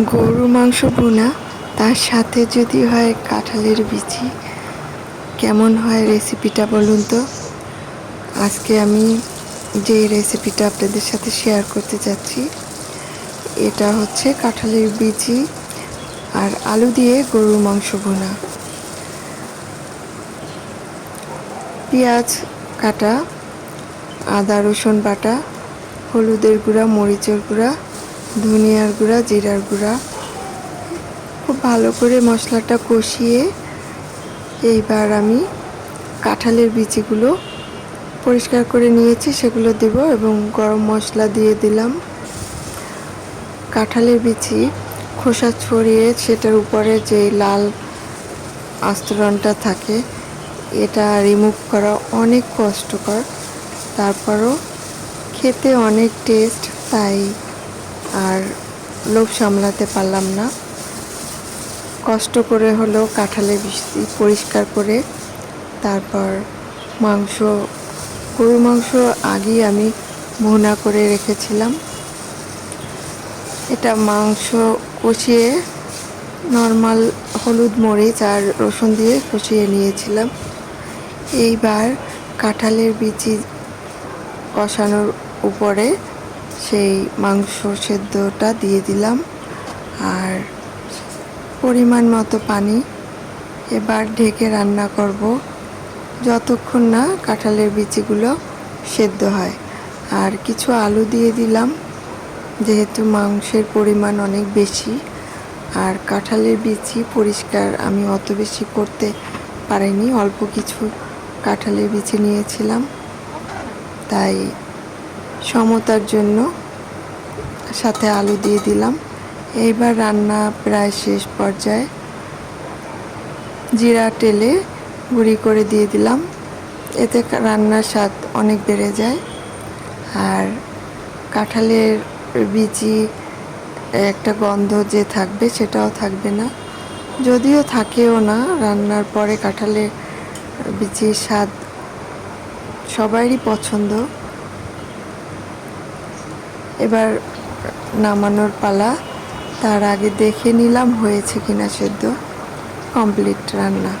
গরু মাংস ভুনা, তার সাথে যদি হয় কাঁঠালের বিচি, কেমন হয় রেসিপিটা বলুন তো। আজকে আমি যে রেসিপিটা আপনাদের সাথে শেয়ার করতে যাচ্ছি, এটা হচ্ছে কাঁঠালের বিচি আর আলু দিয়ে গরুর মাংস ভুনা। পেঁয়াজ কাটা, আদা রসুন বাটা, হলুদের গুঁড়া, মরিচের গুঁড়া, ধনিয়ার গুঁড়া, জিরার গুঁড়া, খুব ভালো করে মশলাটা কষিয়ে এইবার আমি কাঁঠালের বিচিগুলো পরিষ্কার করে নিয়েছি, সেগুলো দেব এবং গরম মশলা দিয়ে দিলাম। কাঁঠালের বিচি খোসা ছড়িয়ে সেটার উপরে যে লাল আস্তরণটা থাকে, এটা রিমুভ করা অনেক কষ্টকর, তারপরও খেতে অনেক টেস্ট, তাই আর লোভ সামলাতে পারলাম না। কষ্ট করে হলেও কাঁঠালের বিচি পরিষ্কার করে তারপর গরু মাংস আগেই আমি ভুনা করে রেখেছিলাম। এটা মাংস কষিয়ে নর্মাল হলুদ মরিচ আর রসুন দিয়ে কষিয়ে নিয়েছিলাম। এইবার কাঁঠালের বিচি কষানোর উপরে সেই মাংস সেদ্ধটা দিয়ে দিলাম আর পরিমাণ মতো পানি। এবার ঢেকে রান্না করব যতক্ষণ না কাঁঠালের বিচিগুলো সেদ্ধ হয়। আর কিছু আলু দিয়ে দিলাম, যেহেতু মাংসের পরিমাণ অনেক বেশি আর কাঁঠালের বিচি পরিষ্কার আমি অত বেশি করতে পারিনি, অল্প কিছু কাঁঠালের বিচি নিয়েছিলাম, তাই সমতার জন্য সাথে আলু দিয়ে দিলাম। এইবার রান্না প্রায় শেষ পর্যায়ে জিরা টেলে গুঁড়ি করে দিয়ে দিলাম, এতে রান্নার স্বাদ অনেক বেড়ে যায়। আর কাঁঠালের বিচি একটা গন্ধ যে থাকবে সেটাও থাকবে না, যদিও থাকেও না। রান্নার পরে কাঁঠালের বিচির স্বাদ সবারই পছন্দ। এবার নামানোর পালা, তার আগে দেখে নিলাম হয়েছে কিনা সেদ্ধ। কমপ্লিট রান্না।